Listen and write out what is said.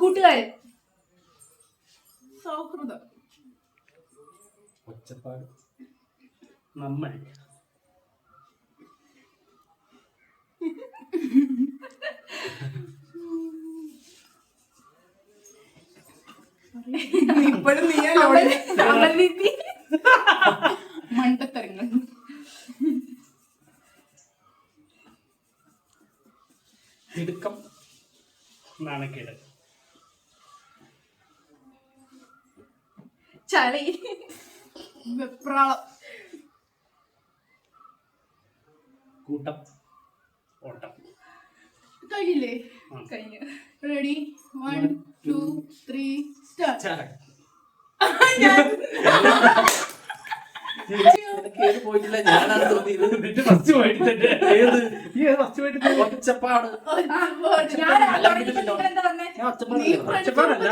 കൂട്ടുകാരൻ. സൗഹൃദം. ഒച്ചപ്പാട്. നമ്മൾ. ഇപ്പോഴും മണ്ടത്തരങ്ങൾ. തിടുക്കം, നാണക്കേട്. ചളി, വെപ്രാളം. കൂട്ടം, ഓട്ടം. കഴിഞ്ഞില്ലേ? കഴിഞ്ഞു. റെഡി? 1 2 3 സ്റ്റാർട്ട്. പോയിട്ടില്ല, ഞാനാണ് തോന്നിയത്. ഫസ്റ്റ് പോയിട്ട് ഒച്ചപ്പാട്. ഒച്ചപ്പാടല്ല.